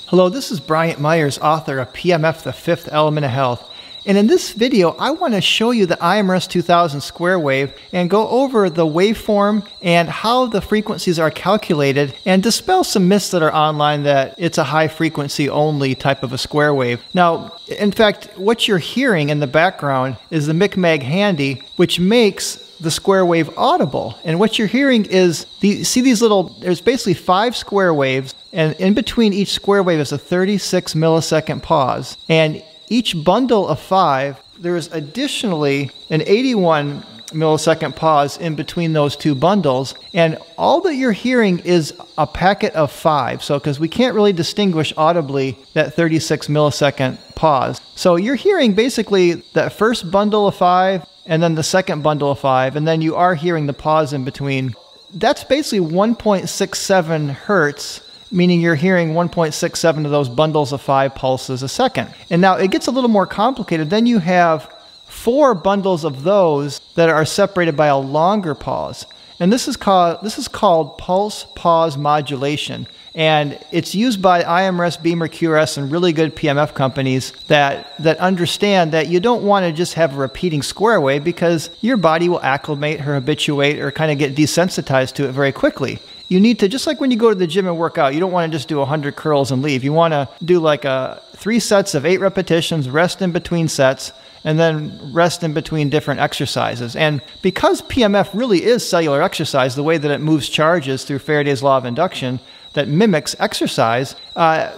Hello, this is Bryant Myers, author of PMF, The Fifth Element of Health. And in this video, I want to show you the iMRS 2000 square wave and go over the waveform and how the frequencies are calculated and dispel some myths that are online that it's a high frequency only type of a square wave. Now, in fact, what you're hearing in the background is the Mic-Mag Handy, which makes the square wave audible. And what you're hearing is, see these little, there's basically 5 square waves, and in between each square wave is a 36 millisecond pause. And each bundle of 5, there's additionally an 81 millisecond pause in between those 2 bundles. And all that you're hearing is a packet of 5. So, because we can't really distinguish audibly that 36 millisecond pause. So you're hearing basically that first bundle of 5, and then the second bundle of 5, and then you are hearing the pause in between. That's basically 1.67 hertz, meaning you're hearing 1.67 of those bundles of 5 pulses a second. And now it gets a little more complicated. Then you have 4 bundles of those that are separated by a longer pause. And this is called pulse pause modulation. And it's used by iMRS, Beamer, QRS, and really good PMF companies that understand that you don't want to just have a repeating square wave because your body will acclimate or habituate or kind of get desensitized to it very quickly. You need to, just like when you go to the gym and work out, you don't want to just do 100 curls and leave. You want to do like 3 sets of 8 repetitions, rest in between sets, and then rest in between different exercises. And because PMF really is cellular exercise, the way that it moves charges through Faraday's law of induction, that mimics exercise,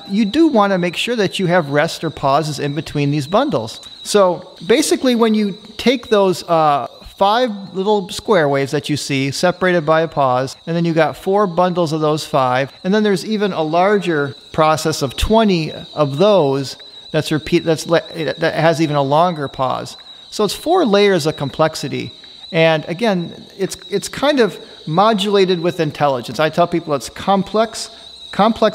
you do want to make sure that you have rest or pauses in between these bundles. So basically when you take those 5 little square waves that you see separated by a pause, and then you got 4 bundles of those 5, and then there's even a larger process of 20 of those that has even a longer pause. So it's 4 layers of complexity. And again, it's kind of modulated with intelligence. I tell people it's complex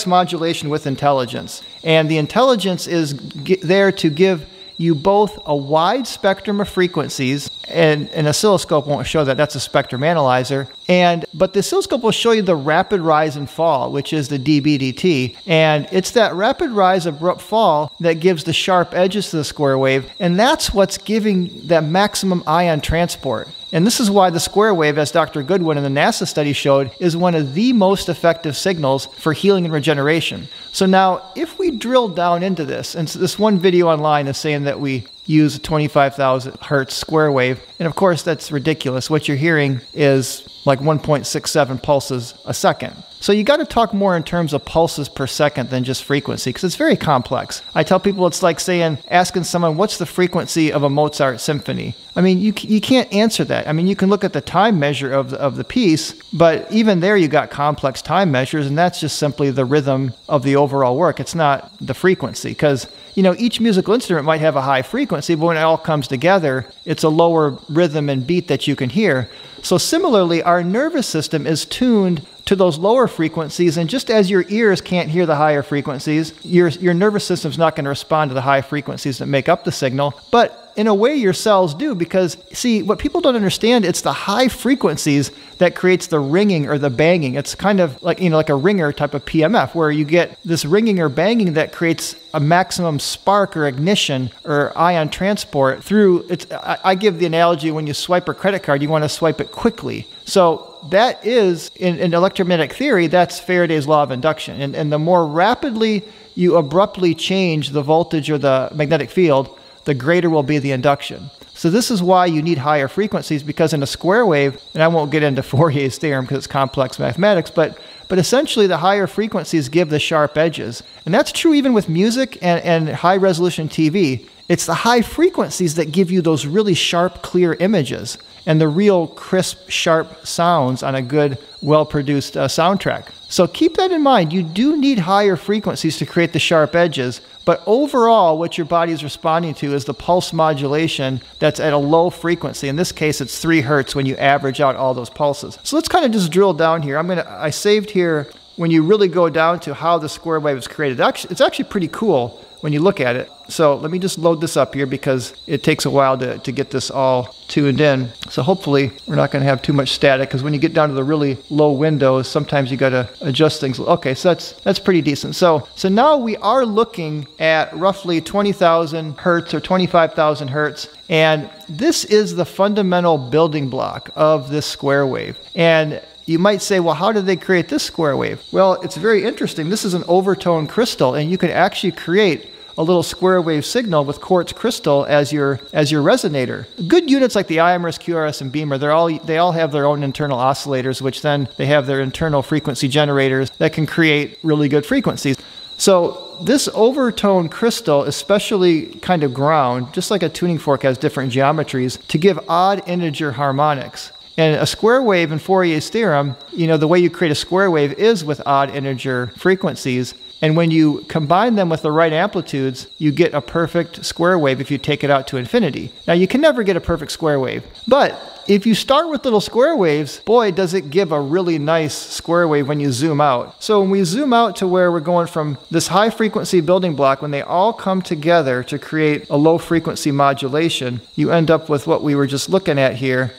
modulation with intelligence. And the intelligence is there to give you both a wide spectrum of frequencies, and an oscilloscope won't show that, that's a spectrum analyzer, but the oscilloscope will show you the rapid rise and fall, which is the dB/dt, and it's that rapid rise, abrupt fall that gives the sharp edges to the square wave, and that's what's giving that maximum ion transport. And this is why the square wave, as Dr. Goodwin in the NASA study showed, is one of the most effective signals for healing and regeneration. So now, if we drill down into this, and so this one video online is saying that we use a 25,000 hertz square wave, and of course that's ridiculous. What you're hearing is like 1.67 pulses a second. So you got to talk more in terms of pulses per second than just frequency, because it's very complex. I tell people it's like asking someone, what's the frequency of a Mozart symphony? I mean, you can't answer that. I mean, you can look at the time measure of the piece, but even there you got complex time measures, and that's just simply the rhythm of the overall work. It's not the frequency, because each musical instrument might have a high frequency, but when it all comes together, it's a lower rhythm and beat that you can hear. So similarly, our nervous system is tuned to those lower frequencies, and just as your ears can't hear the higher frequencies, your nervous system's not going to respond to the high frequencies that make up the signal, but in a way your cells do, because see, what people don't understand, it's the high frequencies that creates the ringing or the banging. It's kind of like, like a ringer type of PMF, where you get this ringing or banging that creates a maximum spark or ignition or ion transport through, I give the analogy, when you swipe a credit card, you want to swipe it quickly. So that is, in electromagnetic theory, that's Faraday's law of induction. And the more rapidly you abruptly change the voltage or the magnetic field, the greater will be the induction. So this is why you need higher frequencies, because in a square wave, and I won't get into Fourier's theorem because it's complex mathematics, but essentially the higher frequencies give the sharp edges. And that's true even with music and high resolution TV. It's the high frequencies that give you those really sharp, clear images and the real crisp, sharp sounds on a good, well-produced soundtrack. So keep that in mind. You do need higher frequencies to create the sharp edges, but overall what your body is responding to is the pulse modulation that's at a low frequency. In this case, it's 3 hertz when you average out all those pulses. So let's kind of just drill down here. I saved here when you really go down to how the square wave is created, it's actually pretty cool when you look at it. So let me just load this up here because it takes a while to get this all tuned in. So hopefully we're not going to have too much static, because when you get down to the really low windows, sometimes you got to adjust things. Okay, so that's pretty decent. So now we are looking at roughly 20,000 hertz or 25,000 hertz. And this is the fundamental building block of this square wave. And you might say, well, how did they create this square wave? Well, it's very interesting. This is an overtone crystal, and you can actually create a little square wave signal with quartz crystal as your resonator. Good units like the iMRS, QRS, and Beamer, they all have their own internal oscillators, which then they have their internal frequency generators that can create really good frequencies. So this overtone crystal, especially kind of ground, just like a tuning fork has different geometries, to give odd integer harmonics. And a square wave in Fourier's theorem, the way you create a square wave is with odd integer frequencies. And when you combine them with the right amplitudes, you get a perfect square wave if you take it out to infinity. Now, you can never get a perfect square wave, but if you start with little square waves, boy, does it give a really nice square wave when you zoom out. So when we zoom out to where we're going from this high frequency building block, when they all come together to create a low frequency modulation, you end up with what we were just looking at here.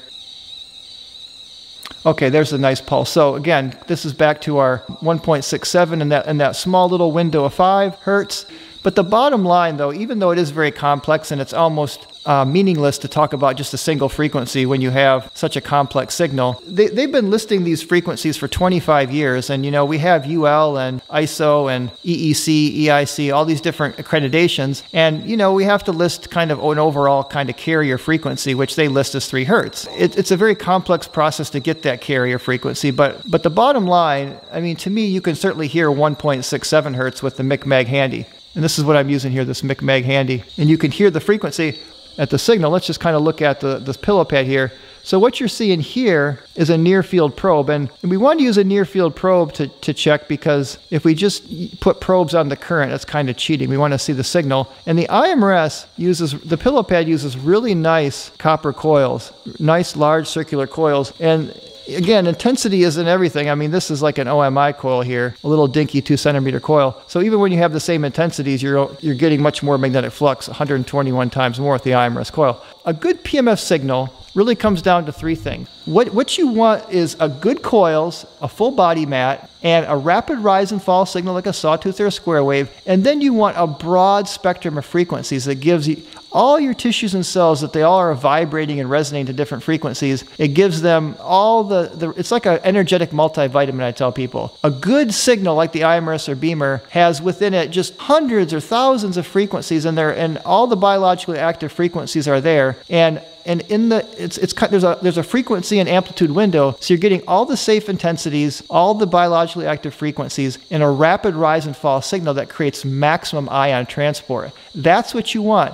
Okay, there's a nice pulse. So again, this is back to our 1.67 in that small little window of 5 hertz. But the bottom line, though, even though it is very complex and it's almost meaningless to talk about just a single frequency when you have such a complex signal, they've been listing these frequencies for 25 years. And, we have UL and ISO and EEC, EIC, all these different accreditations. And, we have to list kind of an overall kind of carrier frequency, which they list as 3 hertz. It's a very complex process to get that carrier frequency. But the bottom line, I mean, to me, you can certainly hear 1.67 hertz with the MIC-MAG Handy. And this is what I'm using here, this MIC-MAG Handy. And you can hear the frequency at the signal. Let's just kind of look at this pillow pad here. So what you're seeing here is a near field probe. And we want to use a near field probe to check, because if we just put probes on the current, that's kind of cheating. We want to see the signal. And the iMRS the pillow pad uses really nice copper coils, nice large circular coils. And again, intensity isn't everything. I mean, this is like an OMI coil here, a little dinky 2-centimeter coil. So even when you have the same intensities, you're getting much more magnetic flux, 121 times more with the iMRS coil. A good PMF signal really comes down to 3 things. What you want is a good coils, a full body mat, and a rapid rise and fall signal like a sawtooth or a square wave. And then you want a broad spectrum of frequencies that gives you all your tissues and cells, that they all are vibrating and resonating to different frequencies. It gives them all it's like an energetic multivitamin, I tell people. A good signal like the iMRS or Beamer has within it just hundreds or thousands of frequencies in there, and all the biologically active frequencies are there. And there's a frequency and amplitude window, so you're getting all the safe intensities, all the biologically active frequencies, in a rapid rise and fall signal that creates maximum ion transport. That's what you want.